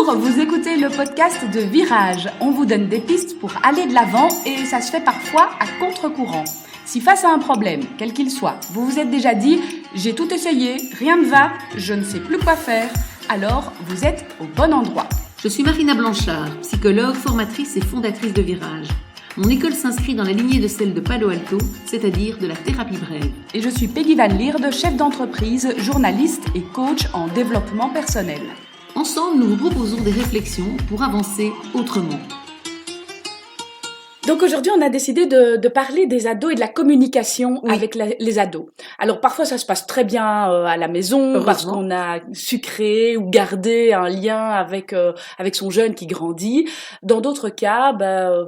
Bonjour, vous écoutez le podcast de Virage. On vous donne des pistes pour aller de l'avant et ça se fait parfois à contre-courant. Si face à un problème, quel qu'il soit, vous vous êtes déjà dit « j'ai tout essayé, rien ne va, je ne sais plus quoi faire », alors vous êtes au bon endroit. Je suis Marina Blanchard, psychologue, formatrice et fondatrice de Virage. Mon école s'inscrit dans la lignée de celle de Palo Alto, c'est-à-dire de la thérapie brève. Et je suis Peggy Van Lierde, chef d'entreprise, journaliste et coach en développement personnel. Ensemble, nous vous proposons des réflexions pour avancer autrement. Donc aujourd'hui, on a décidé de parler des ados et de la communication avec les ados. Alors parfois, ça se passe très bien à la maison parce qu'on a su créer ou garder un lien avec son jeune qui grandit. Dans d'autres cas,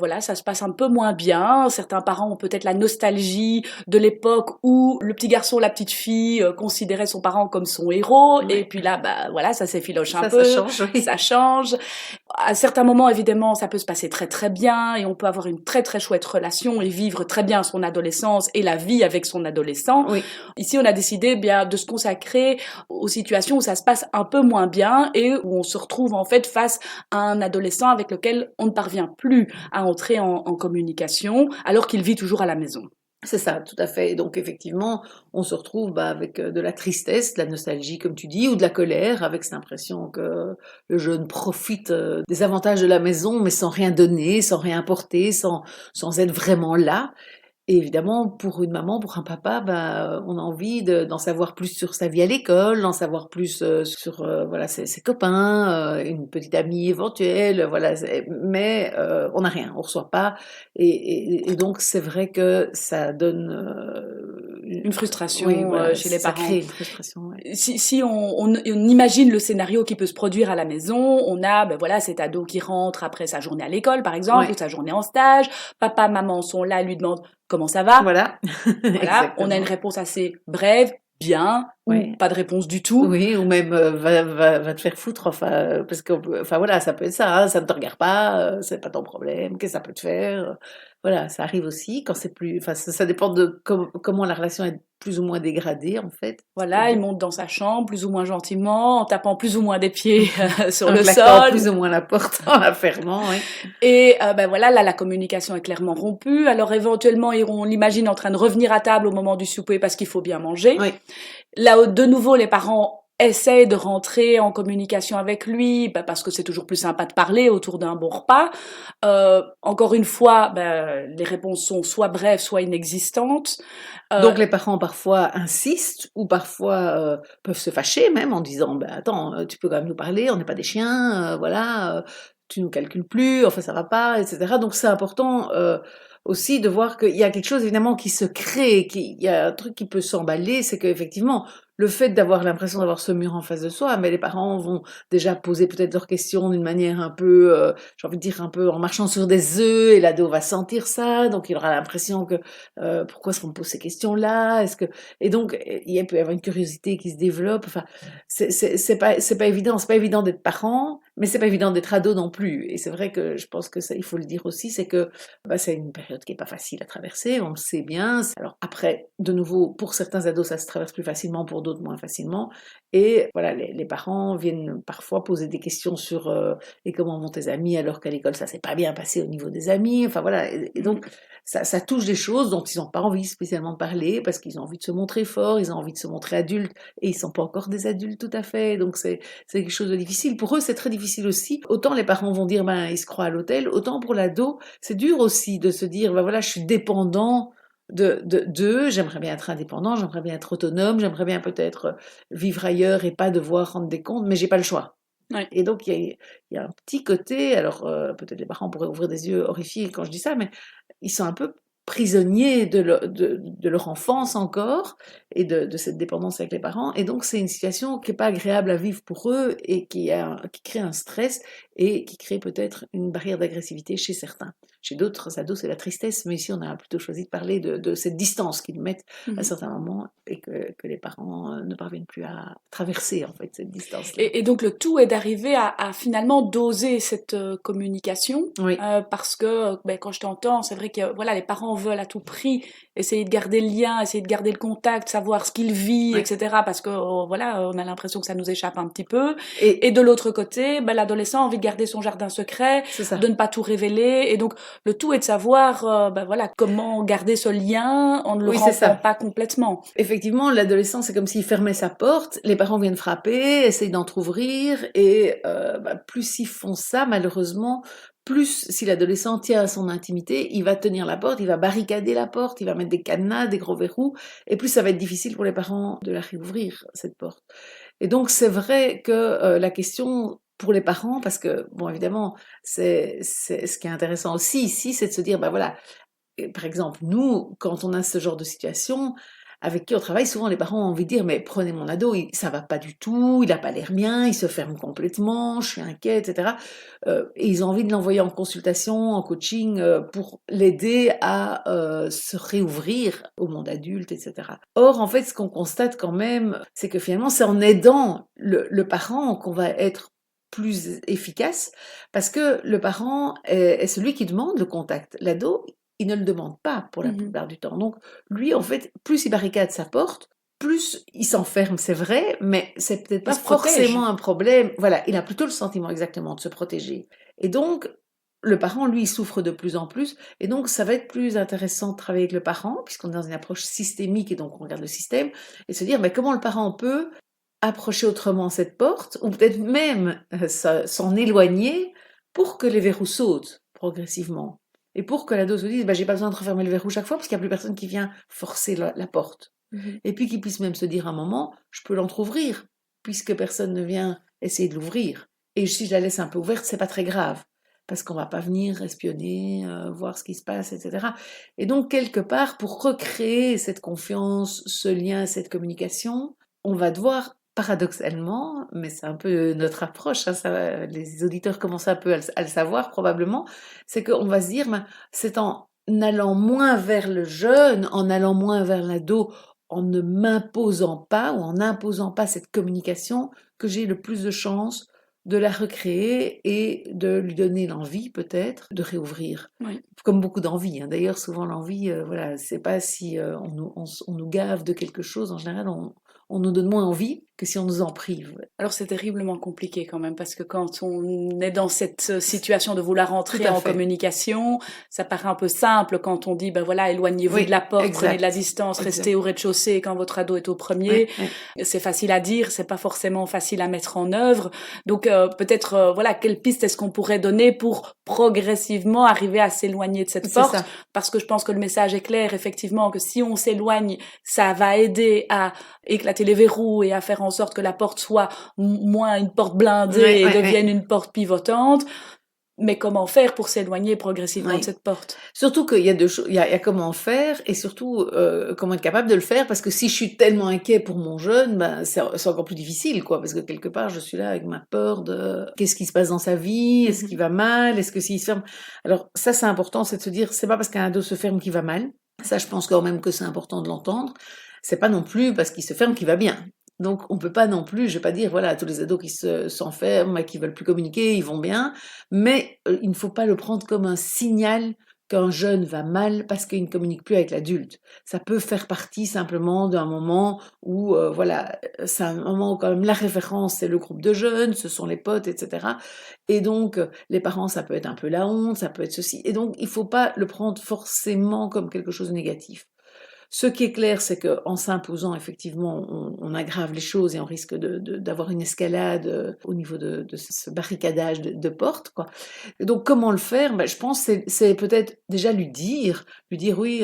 voilà, ça se passe un peu moins bien. Certains parents ont peut-être la nostalgie de l'époque où le petit garçon, la petite fille considérait son parent comme son héros. Et puis là, voilà, ça s'effiloche un peu. Ça change. À certains moments, évidemment, ça peut se passer très très bien et on peut avoir une très très chouette relation et vivre très bien son adolescence et la vie avec son adolescent. Oui. Ici, on a décidé de se consacrer aux situations où ça se passe un peu moins bien et où on se retrouve en fait face à un adolescent avec lequel on ne parvient plus à entrer en communication alors qu'il vit toujours à la maison. C'est ça, tout à fait. Donc effectivement, on se retrouve avec de la tristesse, de la nostalgie, comme tu dis, ou de la colère, avec cette impression que le jeune profite des avantages de la maison, mais sans rien donner, sans rien apporter, sans être vraiment là. Et évidemment, pour une maman, pour un papa, on a envie d'en savoir plus sur sa vie à l'école, d'en savoir plus sur ses copains, une petite amie éventuelle, voilà. Mais on n'a rien, on reçoit pas. Et donc, c'est vrai que ça donne une frustration chez les parents. Ça crée une frustration. Ouais. Si on imagine le scénario qui peut se produire à la maison, on a cet ado qui rentre après sa journée à l'école, par exemple, ou sa journée en stage. Papa, maman sont là, lui demandent comment ça va. Voilà. Voilà. On a une réponse assez brève, bien, ou pas de réponse du tout. Oui, ou même va te faire foutre, parce que, voilà, ça peut être ça, hein, ça ne te regarde pas, c'est pas ton problème, qu'est-ce que ça peut te faire. Voilà, ça arrive aussi quand c'est plus, ça dépend de comment la relation est plus ou moins dégradée, en fait. Voilà, il monte dans sa chambre plus ou moins gentiment, en tapant plus ou moins des pieds sur le sol. En plus ou moins la porte en la fermant, oui. Et voilà, là, la communication est clairement rompue. Alors éventuellement, on l'imagine en train de revenir à table au moment du souper parce qu'il faut bien manger. Oui. Là, de nouveau, les parents essaie de rentrer en communication avec lui, parce que c'est toujours plus sympa de parler autour d'un bon repas. Encore une fois, les réponses sont soit brèves, soit inexistantes. Donc les parents parfois insistent ou parfois peuvent se fâcher même en disant attends, tu peux quand même nous parler, on n'est pas des chiens, voilà, tu nous calcules plus, enfin ça va pas, etc. Donc c'est important aussi de voir qu'il y a quelque chose évidemment qui se crée, qu'il y a un truc qui peut s'emballer, c'est qu'effectivement le fait d'avoir l'impression d'avoir ce mur en face de soi, mais les parents vont déjà poser peut-être leurs questions d'une manière un peu, j'ai envie de dire un peu en marchant sur des œufs, et l'ado va sentir ça, donc il aura l'impression que pourquoi est-ce qu'on me pose ces questions-là, et donc il peut y avoir une curiosité qui se développe. Enfin, c'est pas évident d'être parent, mais c'est pas évident d'être ado non plus. Et c'est vrai que je pense que ça, il faut le dire aussi, c'est que c'est une période qui est pas facile à traverser, on le sait bien. Alors après, de nouveau, pour certains ados, ça se traverse plus facilement, pour d'autres moins facilement. Et voilà, les parents viennent parfois poser des questions sur et comment vont tes amis alors qu'à l'école ça s'est pas bien passé au niveau des amis. Enfin voilà, et donc ça touche des choses dont ils n'ont pas envie spécialement de parler parce qu'ils ont envie de se montrer forts, ils ont envie de se montrer adultes et ils sont pas encore des adultes tout à fait. Donc c'est quelque chose de difficile. Pour eux, c'est très difficile aussi. Autant les parents vont dire ils se croient à l'hôtel, autant pour l'ado, c'est dur aussi de se dire voilà, je suis dépendant d'eux, j'aimerais bien être indépendant, j'aimerais bien être autonome, j'aimerais bien peut-être vivre ailleurs et pas devoir rendre des comptes, mais j'ai pas le choix. Ouais. Et donc il y a un petit côté, alors peut-être les parents pourraient ouvrir des yeux horrifiés quand je dis ça, mais ils sont un peu prisonniers de leur enfance encore et de cette dépendance avec les parents, et donc c'est une situation qui est pas agréable à vivre pour eux et qui crée un stress et qui crée peut-être une barrière d'agressivité chez certains. Chez d'autres ados, c'est la tristesse, mais ici, on a plutôt choisi de parler de cette distance qu'ils mettent à certains moments et que les parents ne parviennent plus à traverser, en fait, cette distance-là. Et donc le tout est d'arriver à finalement doser cette communication, Oui. parce que quand je t'entends, c'est vrai que voilà, les parents veulent à tout prix essayer de garder le lien, essayer de garder le contact, savoir ce qu'il vit, Oui. etc. Parce que voilà, on a l'impression que ça nous échappe un petit peu. Et Et de l'autre côté, l'adolescent a envie de garder son jardin secret, c'est ça. de ne pas tout révéler. Et donc le tout est de savoir voilà, comment garder ce lien en ne le Oui, c'est ça. rompant pas complètement. Effectivement, l'adolescent, c'est comme s'il fermait sa porte, les parents viennent frapper, essayent d'entrouvrir, et plus ils font ça, malheureusement, plus si l'adolescent tient à son intimité, il va tenir la porte, il va barricader la porte, il va mettre des cadenas, des gros verrous, et plus ça va être difficile pour les parents de la réouvrir, cette porte. Et donc, c'est vrai que la question pour les parents, parce que, bon, évidemment, c'est ce qui est intéressant aussi ici, c'est de se dire, voilà, par exemple, nous, quand on a ce genre de situation, avec qui on travaille, souvent les parents ont envie de dire, mais prenez mon ado, ça va pas du tout, il a pas l'air bien, il se ferme complètement, je suis inquiet, etc. Et ils ont envie de l'envoyer en consultation, en coaching, pour l'aider à se réouvrir au monde adulte, etc. Or, en fait, ce qu'on constate quand même, c'est que finalement, c'est en aidant le parent qu'on va être plus efficace, parce que le parent est celui qui demande le contact. L'ado, il ne le demande pas pour la plupart du temps. Donc, lui, en fait, plus il barricade sa porte, plus il s'enferme, c'est vrai, mais c'est peut-être pas forcément un problème. Voilà, il a plutôt le sentiment exactement de se protéger. Et donc, le parent, lui, il souffre de plus en plus. Et donc, ça va être plus intéressant de travailler avec le parent, puisqu'on est dans une approche systémique et donc on regarde le système, et se dire, mais comment le parent peut approcher autrement cette porte, ou peut-être même s'en éloigner pour que les verrous sautent progressivement. Et pour que l'ado se dise, j'ai pas besoin de refermer le verrou chaque fois, parce qu'il n'y a plus personne qui vient forcer la porte. Et puis qu'il puisse même se dire à un moment, je peux l'entrouvrir, puisque personne ne vient essayer de l'ouvrir. Et si je la laisse un peu ouverte, c'est pas très grave, parce qu'on va pas venir espionner, voir ce qui se passe, etc. Et donc, quelque part, pour recréer cette confiance, ce lien, cette communication, on va devoir, paradoxalement, mais c'est un peu notre approche, hein, les auditeurs commencent un peu à le savoir probablement, c'est qu'on va se dire, c'est en allant moins vers le jeune, en allant moins vers l'ado, en ne m'imposant pas ou en n'imposant pas cette communication, que j'ai le plus de chances de la recréer et de lui donner l'envie peut-être de réouvrir. Oui. Comme beaucoup d'envie, hein. D'ailleurs souvent l'envie, voilà, c'est pas si on nous gave de quelque chose, en général on nous donne moins envie que si on nous en prive. Alors c'est terriblement compliqué quand même, parce que quand on est dans cette situation de vouloir entrer en communication, ça paraît un peu simple quand on dit, voilà, éloignez-vous de la porte, prenez de la distance, restez au rez-de-chaussée quand votre ado est au premier. C'est facile à dire, c'est pas forcément facile à mettre en œuvre. Donc peut-être, voilà, quelle piste est-ce qu'on pourrait donner pour progressivement arriver à s'éloigner de cette porte? Parce que je pense que le message est clair, effectivement, que si on s'éloigne, ça va aider à éclater les verrous et à faire en sorte que la porte soit moins une porte blindée et devienne une porte pivotante. Mais comment faire pour s'éloigner progressivement de cette porte? Surtout qu'il y a deux choses, il y a comment faire et surtout comment être capable de le faire, parce que si je suis tellement inquiet pour mon jeune, c'est encore plus difficile, quoi, parce que quelque part je suis là avec ma peur de qu'est-ce qui se passe dans sa vie, est-ce qu'il va mal, est-ce que s'il se ferme. Alors ça c'est important, c'est de se dire, c'est pas parce qu'un ado se ferme qu'il va mal. Ça, je pense quand même que c'est important de l'entendre. C'est pas non plus parce qu'il se ferme qu'il va bien. Donc, on peut pas non plus, je vais pas dire, voilà, tous les ados qui s'enferment et qui veulent plus communiquer, ils vont bien. Mais il ne faut pas le prendre comme un signal qu'un jeune va mal parce qu'il ne communique plus avec l'adulte. Ça peut faire partie simplement d'un moment où, voilà, c'est un moment où quand même la référence, c'est le groupe de jeunes, ce sont les potes, etc. Et donc, les parents, ça peut être un peu la honte, ça peut être ceci. Et donc, il faut pas le prendre forcément comme quelque chose de négatif. Ce qui est clair, c'est qu'en s'imposant, effectivement, on aggrave les choses et on risque d'avoir une escalade au niveau de ce barricadage de portes, quoi. Et donc, comment le faire? Je pense que c'est peut-être déjà lui dire oui,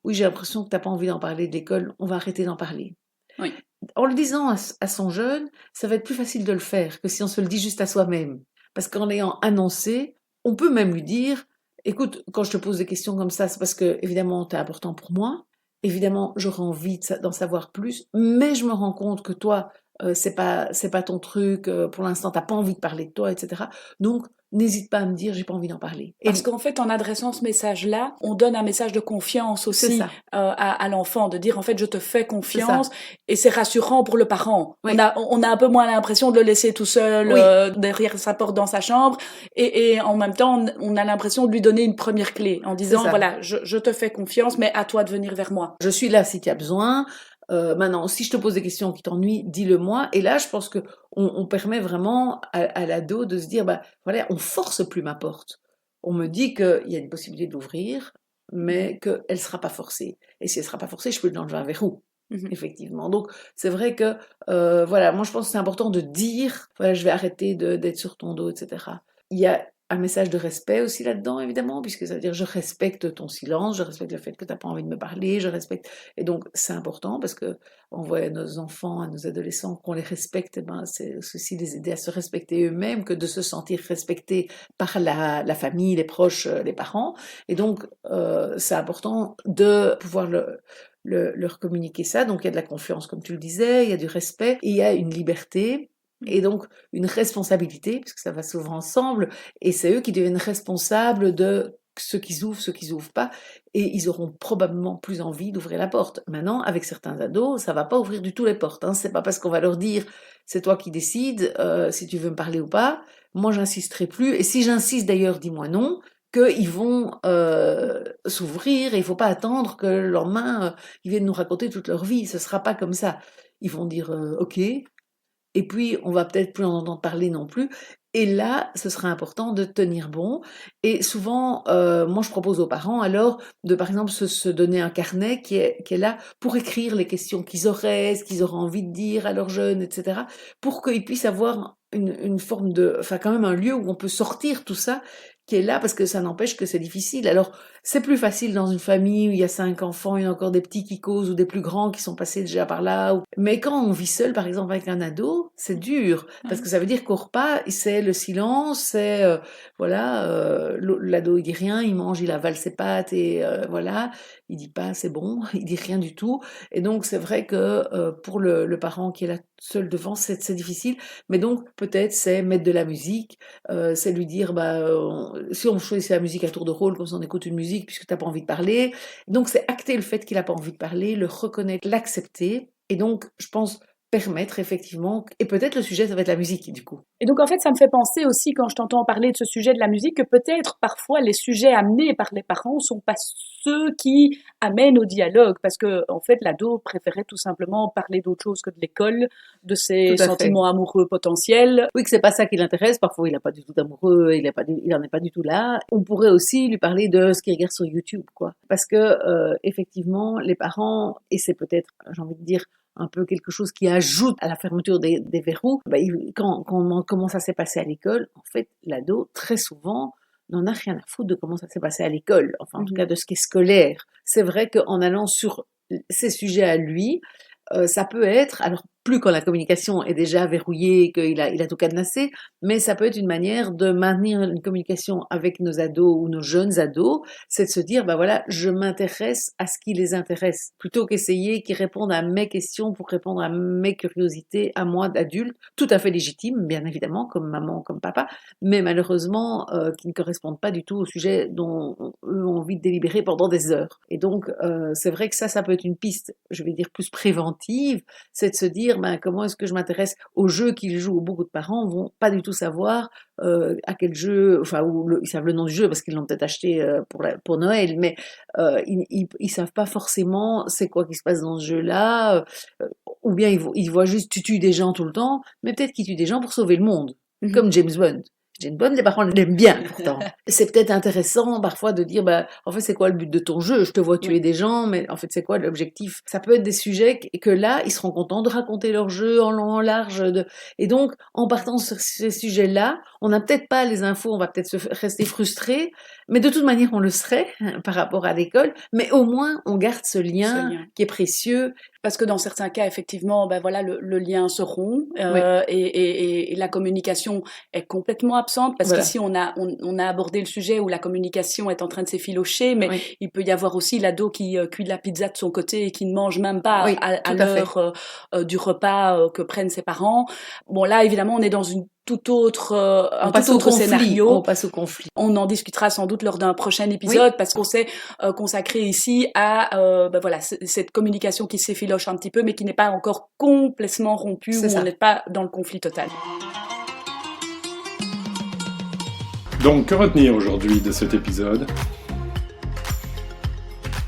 oui, j'ai l'impression que tu n'as pas envie d'en parler de l'école, on va arrêter d'en parler. Oui. En le disant à son jeune, ça va être plus facile de le faire que si on se le dit juste à soi-même. Parce qu'en l'ayant annoncé, on peut même lui dire, écoute, quand je te pose des questions comme ça, c'est parce que, évidemment, tu es important pour moi. Évidemment, j'aurais envie d'en savoir plus, mais je me rends compte que toi, c'est pas ton truc, pour l'instant t'as pas envie de parler de toi, etc. Donc n'hésite pas à me dire j'ai pas envie d'en parler. Parce qu'en fait, en adressant ce message-là, on donne un message de confiance aussi à l'enfant, de dire en fait je te fais confiance, et c'est rassurant pour le parent. Oui. On a un peu moins l'impression de le laisser tout seul derrière sa porte dans sa chambre, et en même temps on a l'impression de lui donner une première clé en disant voilà je te fais confiance, mais à toi de venir vers moi. Je suis là si tu as besoin. Maintenant, si je te pose des questions qui t'ennuient, dis-le-moi. Et là, je pense que on permet vraiment à l'ado de se dire, bah voilà, on force plus ma porte. On me dit qu'il y a une possibilité d'ouvrir, mais qu'elle sera pas forcée. Et si elle sera pas forcée, je peux lui enlever un verrou. Effectivement. Donc, c'est vrai que, voilà, moi je pense que c'est important de dire, voilà, je vais arrêter d'être sur ton dos, etc. Il y a un message de respect aussi là-dedans, évidemment, puisque ça veut dire je respecte ton silence, je respecte le fait que tu n'as pas envie de me parler, je respecte. Et donc, c'est important parce que on voit à nos enfants, à nos adolescents qu'on les respecte, ben, c'est aussi les aider à se respecter eux-mêmes que de se sentir respectés par la famille, les proches, les parents. Et donc, c'est important de pouvoir leur communiquer ça. Donc, il y a de la confiance, comme tu le disais, il y a du respect, et il y a une liberté. Et donc, une responsabilité, puisque ça va souvent ensemble, et c'est eux qui deviennent responsables de ce qu'ils ouvrent pas, et ils auront probablement plus envie d'ouvrir la porte. Maintenant, avec certains ados, ça va pas ouvrir du tout les portes, hein. C'est pas parce qu'on va leur dire, c'est toi qui décides, si tu veux me parler ou pas, moi j'insisterai plus, et si j'insiste d'ailleurs, dis-moi non, qu'ils vont s'ouvrir, et il faut pas attendre que le lendemain, ils viennent nous raconter toute leur vie, ce sera pas comme ça. Ils vont dire, ok, et puis on va peut-être plus en entendre parler non plus. Et là, ce sera important de tenir bon. Et souvent, moi, je propose aux parents alors de, par exemple, se donner un carnet qui est là pour écrire les questions qu'ils auraient, ce qu'ils auraient envie de dire à leurs jeunes, etc., pour qu'ils puissent avoir une forme de, enfin, quand même un lieu où on peut sortir tout ça qui est là, parce que ça n'empêche que c'est difficile. Alors, c'est plus facile dans une famille où il y a 5 enfants, il y a encore des petits qui causent ou des plus grands qui sont passés déjà par là. Mais quand on vit seul, par exemple, avec un ado, c'est dur, parce que ça veut dire qu'au repas, c'est le silence, c'est, l'ado, il dit rien, il mange, il avale ses pâtes, et voilà, il dit pas c'est bon, il dit rien du tout. Et donc, c'est vrai que pour le parent qui est là seul devant, c'est difficile. Mais donc, peut-être, c'est mettre de la musique, c'est lui dire, si on choisit la musique à tour de rôle, comme ça on écoute une musique puisque tu n'as pas envie de parler. Donc c'est acter le fait qu'il n'a pas envie de parler, le reconnaître, l'accepter. Et donc, je pense permettre effectivement, et peut-être le sujet, ça va être la musique du coup. Et donc en fait, ça me fait penser aussi, quand je t'entends parler de ce sujet de la musique, que peut-être parfois les sujets amenés par les parents sont pas ceux qui amènent au dialogue, parce que en fait l'ado préférait tout simplement parler d'autre chose que de l'école, de ses sentiments amoureux potentiels. Oui, que c'est pas ça qui l'intéresse, parfois il n'a pas du tout d'amoureux, il en est pas du tout là. On pourrait aussi lui parler de ce qu'il regarde sur YouTube, quoi. Parce que effectivement, les parents, et c'est peut-être, j'ai envie de dire, un peu quelque chose qui ajoute à la fermeture des verrous, quand comment ça s'est passé à l'école, en fait, l'ado, très souvent, n'en a rien à foutre de comment ça s'est passé à l'école, enfin, en tout cas, de ce qui est scolaire. C'est vrai qu'en allant sur ces sujets à lui, ça peut être, alors plus quand la communication est déjà verrouillée, qu'il a tout cadenassé, mais ça peut être une manière de maintenir une communication avec nos ados ou nos jeunes ados, c'est de se dire, voilà, je m'intéresse à ce qui les intéresse, plutôt qu'essayer qu'ils répondent à mes questions pour répondre à mes curiosités, à moi d'adulte, tout à fait légitime, bien évidemment, comme maman, comme papa, mais malheureusement, qui ne correspondent pas du tout au sujet dont eux ont envie de délibérer pendant des heures. Et donc, c'est vrai que ça peut être une piste, je vais dire plus préventive, c'est de se dire, comment est-ce que je m'intéresse aux jeux qu'ils jouent. Beaucoup de parents vont pas du tout savoir à quel jeu, ils savent le nom du jeu parce qu'ils l'ont peut-être acheté pour Noël, mais ils savent pas forcément c'est quoi qui se passe dans ce jeu-là, ou bien ils voient juste tu tues des gens tout le temps, mais peut-être qu'ils tuent des gens pour sauver le monde, comme James Bond. James Bond, les parents l'aiment bien, pourtant. C'est peut-être intéressant, parfois, de dire, en fait, c'est quoi le but de ton jeu? Je te vois tuer des gens, mais en fait, c'est quoi l'objectif? Ça peut être des sujets que là, ils seront contents de raconter leur jeu en long, en large. Et donc, en partant sur ces sujets-là, on n'a peut-être pas les infos, on va peut-être rester frustré, mais de toute manière, on le serait par rapport à l'école, mais au moins, on garde ce lien qui est précieux. Parce que dans certains cas, effectivement, ben voilà, le lien se rompt Oui. et la communication est complètement absente. Parce Voilà. qu'ici, on a abordé le sujet où la communication est en train de s'effilocher, mais Oui. il peut y avoir aussi l'ado qui cuit de la pizza de son côté et qui ne mange même pas Oui, à tout à l'heure du repas que prennent ses parents. Bon, là, évidemment, on est dans une tout autre, un tout autre scénario. On passe au conflit. On en discutera sans doute lors d'un prochain épisode parce qu'on s'est consacré ici à ben voilà, cette communication qui s'effiloche un petit peu mais qui n'est pas encore complètement rompue, C'est où ça. on n'est pas dans le conflit total. Donc, que retenir aujourd'hui de cet épisode ?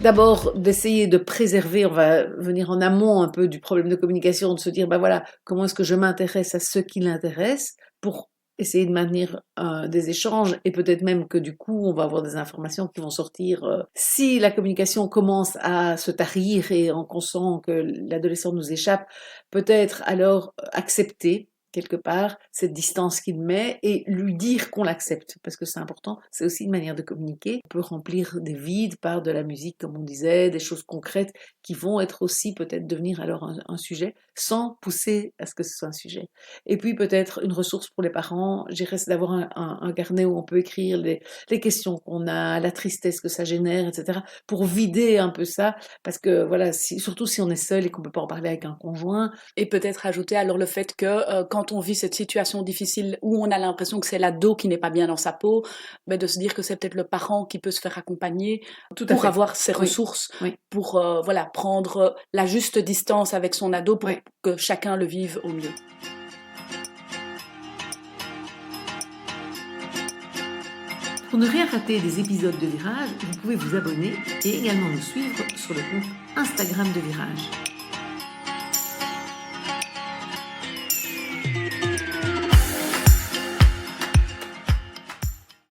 D'abord, d'essayer de préserver, on va venir en amont un peu du problème de communication, de se dire, ben voilà, comment est-ce que je m'intéresse à ce qui l'intéresse pour essayer de maintenir des échanges et peut-être même que du coup, on va avoir des informations qui vont sortir. Si la communication commence à se tarir et qu'on sent que l'adolescent nous échappe, peut-être alors accepter quelque part cette distance qu'il met et lui dire qu'on l'accepte, parce que c'est important, c'est aussi une manière de communiquer. On peut remplir des vides par de la musique, comme on disait, des choses concrètes qui vont être aussi peut-être devenir alors un sujet, sans pousser à ce que ce soit un sujet. Et puis peut-être une ressource pour les parents, je dirais, c'est d'avoir un carnet où on peut écrire les questions qu'on a, la tristesse que ça génère, etc., pour vider un peu ça, parce que voilà, surtout si on est seul et qu'on peut pas en parler avec un conjoint. Et peut-être ajouter alors le fait que quand on vit cette situation difficile où on a l'impression que c'est l'ado qui n'est pas bien dans sa peau, mais de se dire que c'est peut-être le parent qui peut se faire accompagner pour avoir ses ressources, pour voilà, prendre la juste distance avec son ado pour que chacun le vive au mieux. Pour ne rien rater des épisodes de Virage, vous pouvez vous abonner et également nous suivre sur le compte Instagram de Virage.